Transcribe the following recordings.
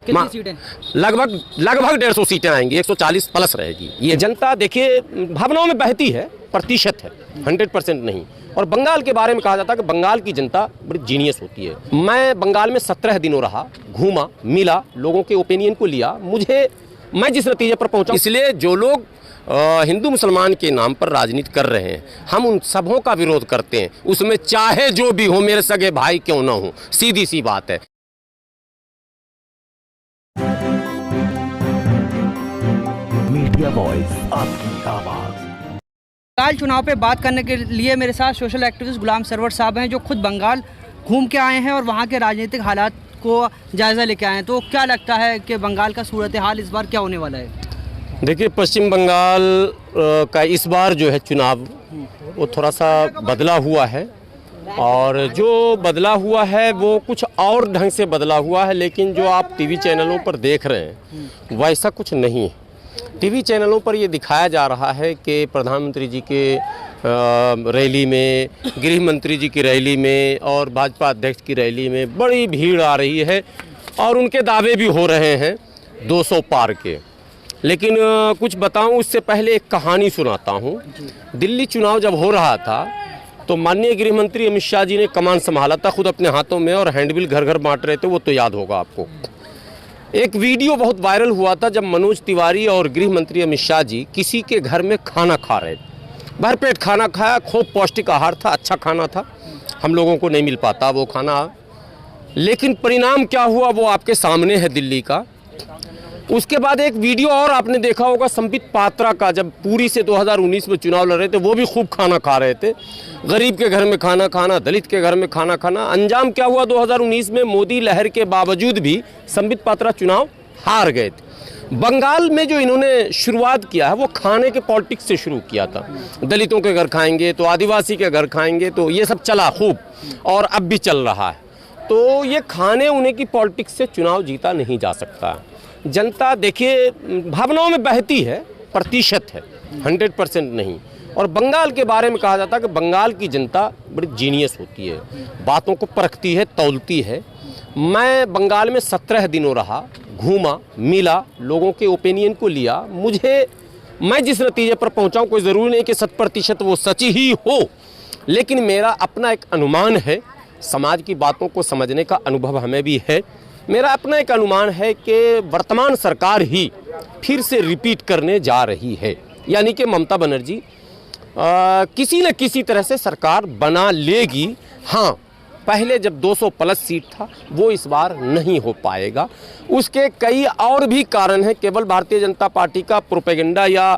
कितनी सीटें? लगभग 150 सीटें आएंगी, 140 प्लस रहेगी। ये जनता देखिए भावनाओं में बहती है, प्रतिशत है, 100% नहीं। और बंगाल के बारे में कहा जाता है कि बंगाल की जनता बड़ी जीनियस होती है। मैं बंगाल में 17 दिनों रहा, घूमा, मिला, लोगों के ओपिनियन को लिया, मैं जिस नतीजे पर पहुंचा, इसलिए जो लोग हिंदू मुसलमान के नाम पर राजनीति कर रहे हैं, हम उन सबों का विरोध करते हैं। उसमें चाहे जो भी हो, मेरे सगे भाई क्यों ना हो, सीधी सी बात है। मीडिया वॉइस, आपकी आवाज। बंगाल चुनाव पे बात करने के लिए मेरे साथ सोशल एक्टिविस्ट गुलाम सरवर साहब हैं, जो खुद बंगाल घूम के आए हैं और वहाँ के राजनीतिक हालात को जायज़ा लेके आए हैं। तो क्या लगता है कि बंगाल का सूरत हाल इस बार क्या होने वाला है? देखिए, पश्चिम बंगाल का इस बार जो है चुनाव वो थोड़ा सा बदला हुआ है, और जो बदला हुआ है वो कुछ और ढंग से बदला हुआ है। लेकिन जो आप टीवी चैनलों पर देख रहे हैं वैसा कुछ नहीं है। टीवी चैनलों पर ये दिखाया जा रहा है कि प्रधानमंत्री जी के रैली में, गृह मंत्री जी की रैली में और भाजपा अध्यक्ष की रैली में बड़ी भीड़ आ रही है, और उनके दावे भी हो रहे हैं 200 पार के। लेकिन कुछ बताऊं उससे पहले एक कहानी सुनाता हूं। दिल्ली चुनाव जब हो रहा था तो माननीय गृह मंत्री अमित शाह जी ने कमान संभाला था खुद अपने हाथों में, और हैंडबिल घर घर बांट रहे थे, वो तो याद होगा आपको। एक वीडियो बहुत वायरल हुआ था जब मनोज तिवारी और गृह मंत्री अमित शाह जी किसी के घर में खाना खा रहे थे। भरपेट खाना खाया, खूब पौष्टिक आहार था, अच्छा खाना था, हम लोगों को नहीं मिल पाता वो खाना। लेकिन परिणाम क्या हुआ वो आपके सामने है दिल्ली का। उसके बाद एक वीडियो और आपने देखा होगा संबित पात्रा का, जब पुरी से 2019 में चुनाव लड़ रहे थे, वो भी खूब खाना खा रहे थे। गरीब के घर में खाना खाना, दलित के घर में खाना खाना। अंजाम क्या हुआ? 2019 में मोदी लहर के बावजूद भी संबित पात्रा चुनाव हार गए थे। बंगाल में जो इन्होंने शुरुआत किया है वो खाने के पॉलिटिक्स से शुरू किया था। दलितों के घर खाएंगे तो आदिवासी के घर खाएंगे, तो ये सब चला खूब, और अब भी चल रहा है। तो ये खाने उने की पॉलिटिक्स से चुनाव जीता नहीं जा सकता। जनता देखिए भावनाओं में बहती है, प्रतिशत है, 100% नहीं। और बंगाल के बारे में कहा जाता है कि बंगाल की जनता बड़ी जीनियस होती है, बातों को परखती है, तौलती है। मैं बंगाल में 17 दिनों रहा, घूमा, मिला, लोगों के ओपिनियन को लिया, मैं जिस नतीजे पर पहुंचा हूं, कोई ज़रूरी नहीं कि 100% वो सच ही हो, लेकिन मेरा अपना एक अनुमान है। समाज की बातों को समझने का अनुभव हमें भी है। मेरा अपना एक अनुमान है कि वर्तमान सरकार ही फिर से रिपीट करने जा रही है, यानी कि ममता बनर्जी किसी न किसी तरह से सरकार बना लेगी। हाँ, पहले जब 200 प्लस सीट था वो इस बार नहीं हो पाएगा। उसके कई और भी कारण हैं। केवल भारतीय जनता पार्टी का प्रोपेगेंडा या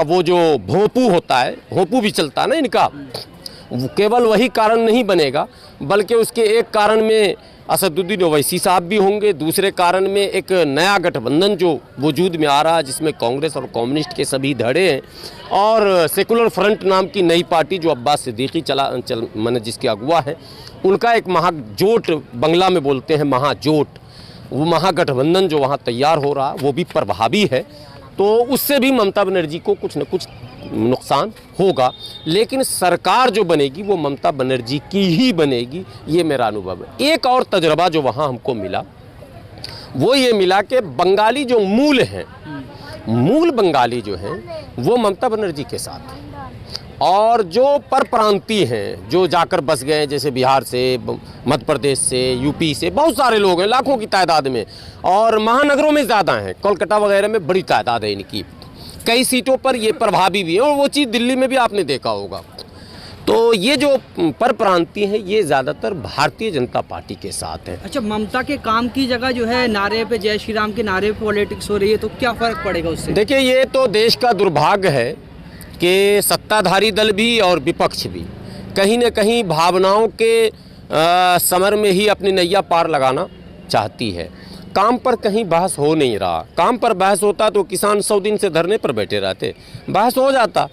वो जो भोंपू होता है, भोंपू भी चलता है ना इनका, केवल वही कारण नहीं बनेगा, बल्कि उसके एक कारण में असदुद्दीन ओवैसी साहब भी होंगे। दूसरे कारण में एक नया गठबंधन जो वजूद में आ रहा है, जिसमें कांग्रेस और कम्युनिस्ट के सभी धड़े हैं, और सेकुलर फ्रंट नाम की नई पार्टी जो अब्बास सिद्दीकी मैंने जिसके अगुआ है, उनका एक महाजोट, बंगला में बोलते हैं महाजोट, वो महागठबंधन जो वहाँ तैयार हो रहा वो भी प्रभावी है। तो उससे भी ममता बनर्जी को कुछ न कुछ नुकसान होगा। लेकिन सरकार जो बनेगी वो ममता बनर्जी की ही बनेगी, ये मेरा अनुभव है। एक और तजर्बा जो वहाँ हमको मिला वो ये मिला कि बंगाली जो मूल हैं, मूल बंगाली जो हैं वो ममता बनर्जी के साथ हैं, और जो परप्रांतीय हैं जो जाकर बस गए, जैसे बिहार से, मध्य प्रदेश से, यूपी से, बहुत सारे लोग हैं, लाखों की तादाद में, और महानगरों में ज़्यादा हैं, कोलकाता वगैरह में बड़ी तादाद है इनकी, कई सीटों पर ये प्रभावी भी है, और वो चीज़ दिल्ली में भी आपने देखा होगा। तो ये जो परप्रांतीय हैं ये ज़्यादातर भारतीय जनता पार्टी के साथ हैं। अच्छा, ममता के काम की जगह जो है नारे पे, जय श्री राम के नारे पे पॉलिटिक्स हो रही है, तो क्या फ़र्क पड़ेगा उससे? देखिए, ये तो देश का दुर्भाग्य है कि सत्ताधारी दल भी और विपक्ष भी कहीं न कहीं भावनाओं के समर में ही अपनी नैया पार लगाना चाहती है। काम पर कहीं बहस हो नहीं रहा। काम पर बहस होता तो किसान 100 दिन से धरने पर बैठे रहते, बहस हो जाता।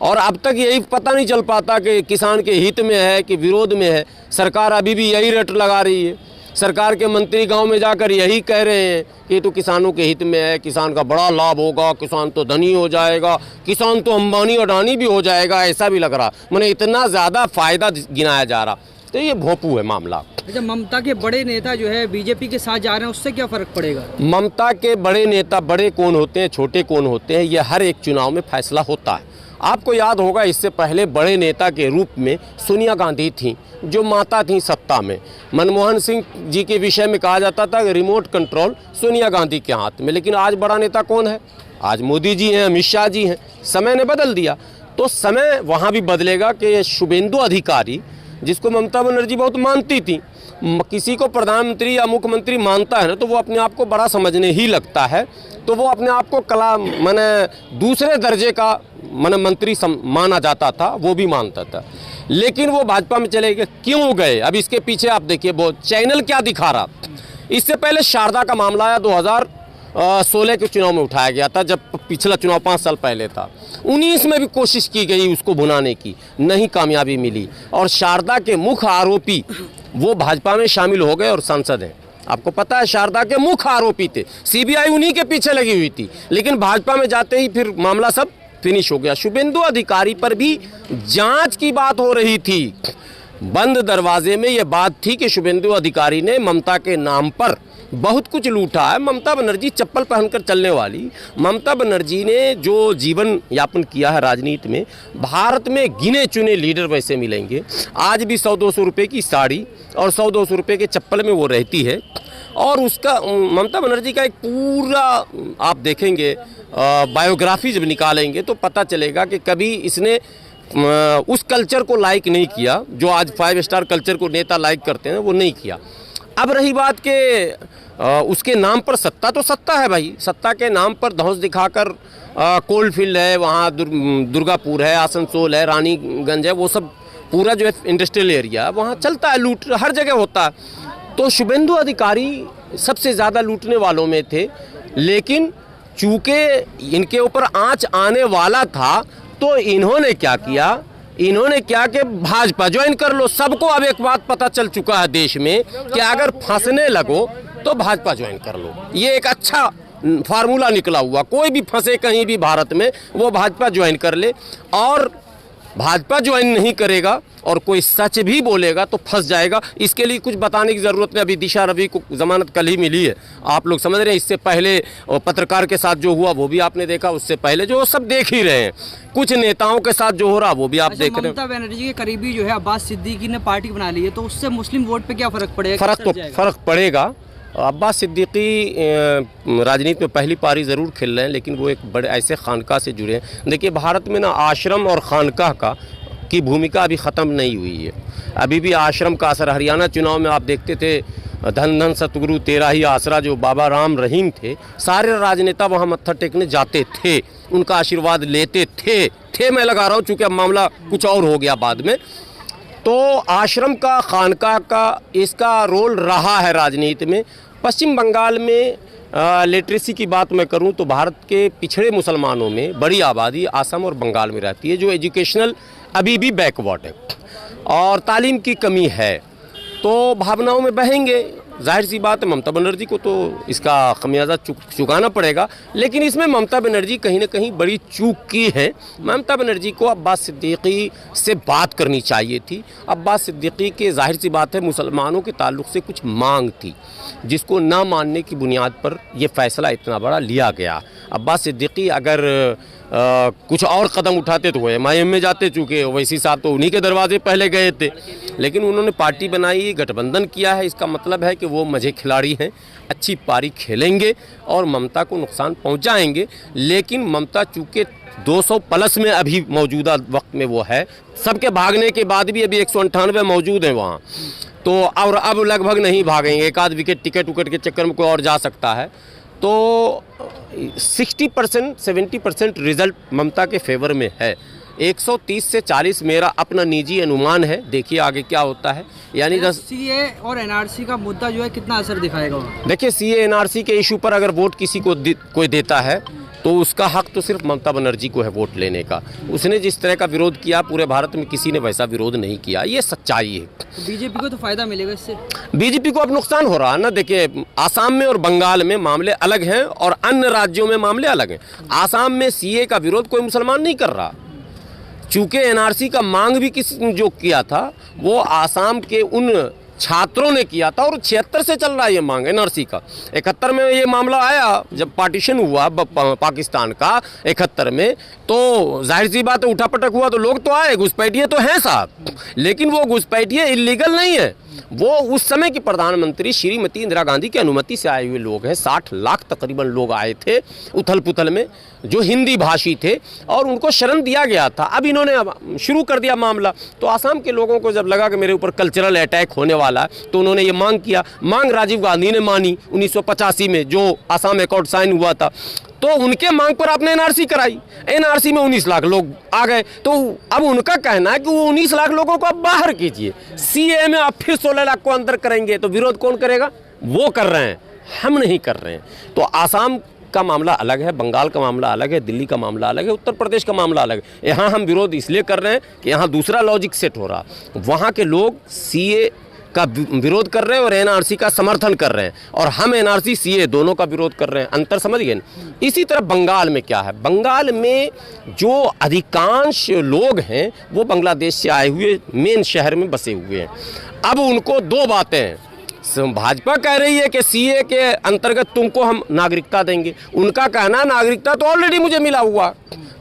और अब तक यही पता नहीं चल पाता कि किसान के हित में है कि विरोध में है। सरकार अभी भी यही रट लगा रही है। सरकार के मंत्री गांव में जाकर यही कह रहे हैं कि तो किसानों के हित में है, किसान का बड़ा लाभ होगा, किसान तो धनी हो जाएगा, किसान तो अंबानी अडानी भी हो जाएगा, ऐसा भी लग रहा। मैंने इतना ज़्यादा फ़ायदा गिनाया जा रहा। तो ये भोंपू है मामला। अच्छा, ममता के बड़े नेता जो है बीजेपी के साथ जा रहे हैं, उससे क्या फ़र्क पड़ेगा? ममता के बड़े नेता बड़े कौन होते हैं, छोटे कौन होते हैं, ये हर एक चुनाव में फैसला होता है। आपको याद होगा इससे पहले बड़े नेता के रूप में सोनिया गांधी थी, जो माता थी सत्ता में। मनमोहन सिंह जी के विषय में कहा जाता था कि रिमोट कंट्रोल सोनिया गांधी के हाथ में, लेकिन आज बड़ा नेता कौन है? आज मोदी जी हैं, अमित शाह जी हैं। समय ने बदल दिया, तो समय वहाँ भी बदलेगा कि शुभेंदु अधिकारी, जिसको ममता बनर्जी बहुत मानती थी, किसी को प्रधानमंत्री या मुख्यमंत्री मानता है ना, तो वो अपने आप को बड़ा समझने ही लगता है। तो वो अपने आप को कला माने दूसरे दर्जे का माने मंत्री माना जाता था, वो भी मानता था। लेकिन वो भाजपा में चले गए। क्यों गए? अब इसके पीछे आप देखिए वो चैनल क्या दिखा रहा। इससे पहले शारदा का मामला आया 2016 के चुनाव में उठाया गया था, जब पिछला चुनाव 5 साल पहले था। 19 में भी कोशिश की गई उसको भुनाने की, नहीं कामयाबी मिली। और शारदा के मुख्य आरोपी वो भाजपा में शामिल हो गए और सांसद हैं। आपको पता है शारदा के मुख्य आरोपी थे, सीबीआई उन्हीं के पीछे लगी हुई थी, लेकिन भाजपा में जाते ही फिर मामला सब फिनिश हो गया। शुभेंदु अधिकारी पर भी जांच की बात हो रही थी। बंद दरवाजे में यह बात थी कि शुभेंदु अधिकारी ने ममता के नाम पर बहुत कुछ लूटा है। ममता बनर्जी चप्पल पहनकर चलने वाली, ममता बनर्जी ने जो जीवन यापन किया है राजनीति में, भारत में गिने चुने लीडर वैसे मिलेंगे। आज भी 100-200 रुपये की साड़ी और 100-200 रुपये के चप्पल में वो रहती है। और उसका ममता बनर्जी का एक पूरा आप देखेंगे बायोग्राफी जब निकालेंगे तो पता चलेगा कि कभी इसने उस कल्चर को लाइक नहीं किया जो आज 5 स्टार कल्चर को नेता लाइक करते हैं, वो नहीं किया। अब रही बात के उसके नाम पर सत्ता, तो सत्ता है भाई, सत्ता के नाम पर धौंस दिखाकर कोल फील्ड है, वहाँ दुर्गापुर है, आसनसोल है, रानीगंज है, वो सब पूरा जो है इंडस्ट्रियल एरिया, वहाँ चलता है, लूट हर जगह होता है। तो शुभेंदु अधिकारी सबसे ज़्यादा लूटने वालों में थे, लेकिन चूँकि इनके ऊपर आँच आने वाला था तो इन्होंने क्या किया, इन्होंने क्या कि भाजपा ज्वाइन कर लो। सबको अब एक बात पता चल चुका है देश में कि अगर फंसने लगो तो भाजपा ज्वाइन कर लो। ये एक अच्छा फार्मूला निकला हुआ, कोई भी फंसे कहीं भी भारत में वो भाजपा ज्वाइन कर ले। और भाजपा ज्वाइन नहीं करेगा और कोई सच भी बोलेगा तो फंस जाएगा। इसके लिए कुछ बताने की ज़रूरत नहीं। अभी दिशा रवि को ज़मानत कल ही मिली है, आप लोग समझ रहे हैं। इससे पहले पत्रकार के साथ जो हुआ वो भी आपने देखा, उससे पहले जो सब देख ही रहे हैं। कुछ नेताओं के साथ जो हो रहा वो भी आप देख रहे हैं। ममता बनर्जी के करीबी जो है अब्बास सिद्दीकी ने पार्टी बना ली है, तो उससे मुस्लिम वोट पे क्या फ़र्क पड़ेगा? फ़र्क पड़ेगा। अब्बास सिद्दीकी राजनीति में पहली पारी ज़रूर खेल रहे हैं, लेकिन वो एक बड़े ऐसे खानका से जुड़े हैं। देखिए भारत में ना आश्रम और खानका की भूमिका अभी ख़त्म नहीं हुई है। अभी भी आश्रम का असर, हरियाणा चुनाव में आप देखते थे, धन धन सतगुरु तेरा ही आसरा, जो बाबा राम रहीम थे, सारे राजनेता वहाँ मत्था टेकने जाते थे, उनका आशीर्वाद लेते थे मैं लगा रहा हूँ, चूँकि अब मामला कुछ और हो गया बाद में। तो आश्रम का, खानका का इसका रोल रहा है राजनीति में। पश्चिम बंगाल में लिटरेसी की बात मैं करूं तो भारत के पिछड़े मुसलमानों में बड़ी आबादी असम और बंगाल में रहती है, जो एजुकेशनल अभी भी बैकवर्ड है और तालीम की कमी है। तो भावनाओं में बहेंगे, जाहिर सी बात है। ममता बनर्जी को तो इसका खमियाजा चुकाना पड़ेगा, लेकिन इसमें ममता बनर्जी कहीं ना कहीं बड़ी चूक की है। ममता बनर्जी को अब्बास सिद्दीकी से बात करनी चाहिए थी। अब्बास सिद्दीकी के जाहिर सी बात है मुसलमानों के ताल्लुक़ से कुछ मांग थी, जिसको ना मानने की बुनियाद पर यह फ़ैसला इतना बड़ा लिया गया। अब्बास सिद्दीकी अगर कुछ और कदम उठाते तो वो MIM में जाते, चूँकि वैसी साहब तो उन्हीं के दरवाजे पहले गए थे, लेकिन उन्होंने पार्टी बनाई, गठबंधन किया है। इसका मतलब है कि वो मज़े खिलाड़ी हैं, अच्छी पारी खेलेंगे और ममता को नुकसान पहुंचाएंगे। लेकिन ममता चूँकि 200 प्लस में अभी मौजूदा वक्त में वो है, सबके भागने के बाद भी अभी 198 मौजूद हैं वहाँ, तो और अब लगभग नहीं भागेंगे। एक आध विकेट टिकट उकट के चक्कर में कोई और जा सकता है। तो 60% 70% रिजल्ट ममता के फेवर में है। 130 से 40 मेरा अपना निजी अनुमान है, देखिए आगे क्या होता है। यानी CA और NRC का मुद्दा जो है कितना असर दिखाएगा? देखिए CA NRC के इशू पर अगर वोट किसी को कोई देता है तो उसका हक तो सिर्फ ममता बनर्जी को है वोट लेने का। उसने जिस तरह का विरोध किया पूरे भारत में किसी ने वैसा विरोध नहीं किया, ये सच्चाई है। तो बीजेपी को तो फायदा मिलेगा इससे? बीजेपी को अब नुकसान हो रहा है ना। देखिए आसाम में और बंगाल में मामले अलग हैं और अन्य राज्यों में मामले अलग हैं। आसाम में CA का विरोध कोई मुसलमान नहीं कर रहा, चूँकि एनआरसी का मांग भी किस जो किया था वो आसाम के उन छात्रों ने किया था, और 76 से चल रहा है ये मांग एनआरसी का। 71 में ये मामला आया जब पार्टीशन हुआ पाकिस्तान का 71 में, तो जाहिर सी बात है उठापटक हुआ तो लोग तो आए, घुसपैठिए तो हैं साहब, लेकिन वो घुसपैठिए इलीगल नहीं है, वो उस समय की प्रधानमंत्री श्रीमती इंदिरा गांधी की अनुमति से आए हुए लोग हैं। 60 लाख तकरीबन लोग आए थे उथल पुथल में, जो हिंदी भाषी थे, और उनको शरण दिया गया था। अब इन्होंने शुरू कर दिया मामला, तो आसाम के लोगों को जब लगा कि मेरे ऊपर कल्चरल अटैक होने वाला है, तो उन्होंने ये मांग किया। मांग राजीव गांधी ने मानी 1985 में, जो आसाम अकॉर्ड साइन हुआ था, तो उनके मांग पर आपने एनआरसी कराई। एनआरसी में 19 लाख लोग आ गए, तो अब उनका कहना है कि वो 19 लाख लोगों को आप बाहर कीजिए, सीए में आप फिर 16 लाख को अंदर करेंगे, तो विरोध कौन करेगा? वो कर रहे हैं, हम नहीं कर रहे हैं। तो आसाम का मामला अलग है, बंगाल का मामला अलग है, दिल्ली का मामला अलग है, उत्तर प्रदेश का मामला अलग है। यहाँ हम विरोध इसलिए कर रहे हैं कि यहाँ दूसरा लॉजिक सेट हो रहा, वहाँ के लोग सीए का विरोध कर रहे हैं और एनआरसी का समर्थन कर रहे हैं, और हम एनआरसी सीए दोनों का विरोध कर रहे हैं। अंतर समझ गए ना? इसी तरह बंगाल में क्या है, बंगाल में जो अधिकांश लोग हैं वो बांग्लादेश से आए हुए मेन शहर में बसे हुए हैं। अब उनको दो बातें हैं, भाजपा कह रही है कि सीए के अंतर्गत तुमको हम नागरिकता देंगे, उनका कहना नागरिकता तो ऑलरेडी मुझे मिला हुआ,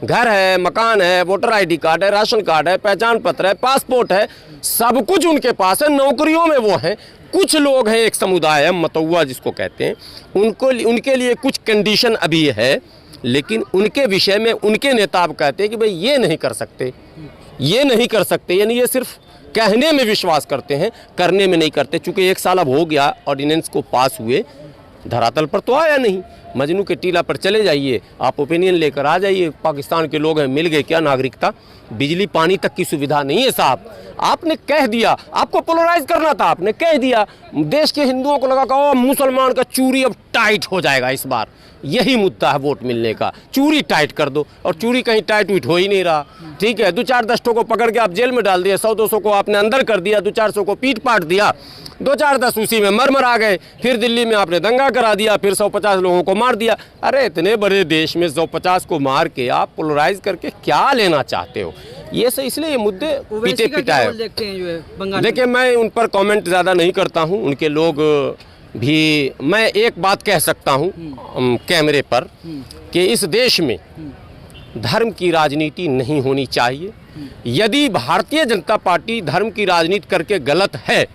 घर है, मकान है, वोटर आईडी कार्ड है, राशन कार्ड है, पहचान पत्र है, पासपोर्ट है, सब कुछ उनके पास है, नौकरियों में वो हैं। कुछ लोग हैं, एक समुदाय है मतौवा जिसको कहते हैं, उनके लिए कुछ कंडीशन अभी है, लेकिन उनके विषय में उनके नेता अब कहते हैं कि भाई ये नहीं कर सकते, ये नहीं कर सकते, यानी ये सिर्फ कहने में विश्वास करते हैं, करने में नहीं करते। चूँकि 1 साल अब हो गया ऑर्डिनेंस को पास हुए, धरातल पर तो आया नहीं। मजनू के टीला पर चले जाइए, आप ओपिनियन लेकर आ जाइए, पाकिस्तान के लोग हैं, मिल गए क्या नागरिकता? बिजली पानी तक की सुविधा नहीं है साहब। आपने कह दिया, आपको पोलराइज करना था, आपने कह दिया, देश के हिंदुओं को लगा कि मुसलमान का चूड़ी अब टाइट हो जाएगा इस बार, यही मुद्दा है वोट मिलने का, चूड़ी टाइट कर दो, और चूड़ी कहीं टाइट वीट हो ही नहीं रहा। ठीक है, 2-4-10 को पकड़ के आप जेल में डाल दिया, 100-200 को आपने अंदर कर दिया, 200-400 को पीट पाट दिया, 2-4-10 उसी में मर आ गए। फिर दिल्ली में आपने दंगा करा दिया, फिर 150 लोगों को मार दिया। अरे इतने बड़े देश में 150 को मार के आप पोलराइज करके क्या लेना चाहते हो? ये से इसलिए ये मुद्दे पीटे पिटाए। देखिए, मैं उन पर कमेंट ज़्यादा नहीं करता हूँ, उनके लोग भी। मैं एक बात कह सकता हूँ कैमरे पर कि इस देश में धर्म की राजनीति नहीं होनी चाहिए। यदि भारतीय जनता पार्टी धर्म की राजनीति करके गलत है,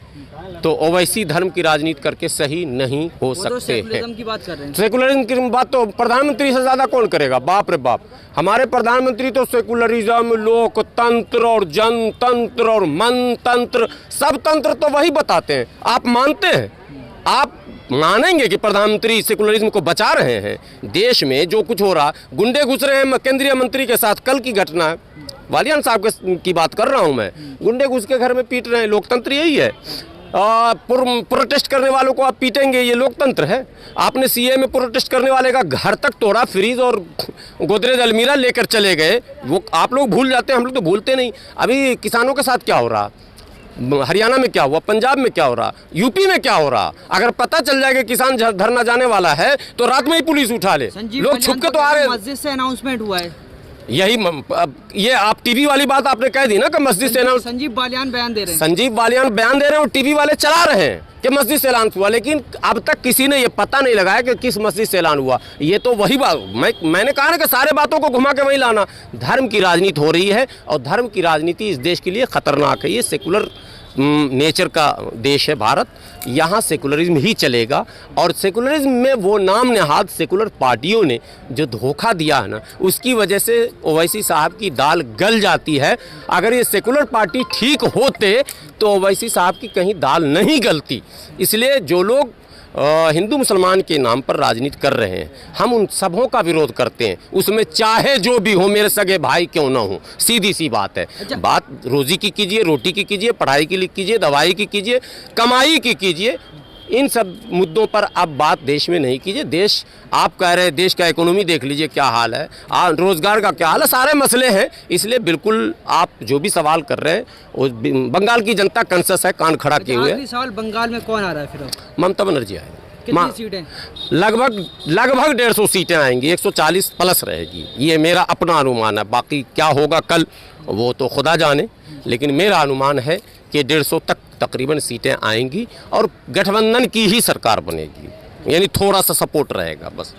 तो ओवैसी धर्म की राजनीति करके सही नहीं हो सकते हैं। सेकुलरिज्म की बात कर रहे हैं। सेकुलरिज्म की बात तो प्रधानमंत्री से ज़्यादा कौन करेगा? बाप रे बाप, हमारे प्रधानमंत्री तो सेकुलरिज्म, लोकतंत्र और जनतंत्र और मनतंत्र, सब तंत्र तो वही बताते हैं। आप मानते हैं? आप मानेंगे कि प्रधानमंत्री सेकुलरिज्म को बचा रहे हैं? देश में जो कुछ हो रहा, गुंडे घुस रहे हैं केंद्रीय मंत्री के साथ, कल की घटना है, वालियान साहब की बात कर रहा हूं मैं, गुंडे घुस के घर में पीट रहे हैं। लोकतंत्र यही है। प्रोटेस्ट करने वालों को आप पीटेंगे, ये लोकतंत्र है? आपने सीए में प्रोटेस्ट करने वाले का घर तक तोड़ा, फ्रीज और गोदरेज अलमीरा लेकर चले गए। वो आप लोग भूल जाते हैं, हम लोग तो भूलते नहीं। अभी किसानों के साथ क्या हो रहा, हरियाणा में क्या हुआ, पंजाब में क्या हो रहा, यूपी में क्या हो रहा? अगर पता चल जाएगा किसान धरना जाने वाला है तो रात में ही पुलिस उठा ले। लोग छुप के तो आ रहे। मस्जिद से अनाउंसमेंट हुआ है, यही ये आप टीवी वाली बात आपने कह दी ना कि मस्जिद से ऐलान। संजीव बालियान बयान दे रहे हैं, संजीव बालियान बयान दे रहे हैं और टीवी वाले चला रहे हैं कि मस्जिद से ऐलान हुआ, लेकिन अब तक किसी ने ये पता नहीं लगाया कि किस मस्जिद से ऐलान हुआ। ये तो वही बात मैंने कहा ना कि सारे बातों को घुमा के वही लाना। धर्म की राजनीति हो रही है, और धर्म की राजनीति इस देश के लिए खतरनाक है। ये सेकुलर नेचर का देश है भारत, यहाँ सेकुलरिज्म ही चलेगा। और सेकुलरिज्म में वो नाम नेहाद सेकुलर पार्टियों ने जो धोखा दिया है ना, उसकी वजह से ओवैसी साहब की दाल गल जाती है। अगर ये सेकुलर पार्टी ठीक होते तो ओवैसी साहब की कहीं दाल नहीं गलती। इसलिए जो लोग हिंदू मुसलमान के नाम पर राजनीति कर रहे हैं, हम उन सबों का विरोध करते हैं। उसमें चाहे जो भी हो, मेरे सगे भाई क्यों ना हो, सीधी सी बात है। बात रोजी की कीजिए, रोटी की कीजिए, पढ़ाई की कीजिए, दवाई की कीजिए, कमाई की कीजिए। इन सब मुद्दों पर आप बात देश में नहीं कीजिए। देश, आप कह रहे हैं देश का इकोनॉमी देख लीजिए क्या हाल है, रोजगार का क्या हाल है, सारे मसले हैं। इसलिए बिल्कुल आप जो भी सवाल कर रहे हैं, वो बंगाल की जनता कंसस है, कान खड़ा किए हुए। सवाल, बंगाल में कौन आ रहा है फिर? ममता बनर्जी आएगी। कितनी सीटें? लगभग 150 सीटें आएंगी, 140 प्लस रहेगी, ये मेरा अपना अनुमान है। बाकी क्या होगा कल वो तो खुदा जाने, लेकिन मेरा अनुमान है कि 150 तक तकरीबन सीटें आएंगी और गठबंधन की ही सरकार बनेगी, यानी थोड़ा सा सपोर्ट रहेगा बस।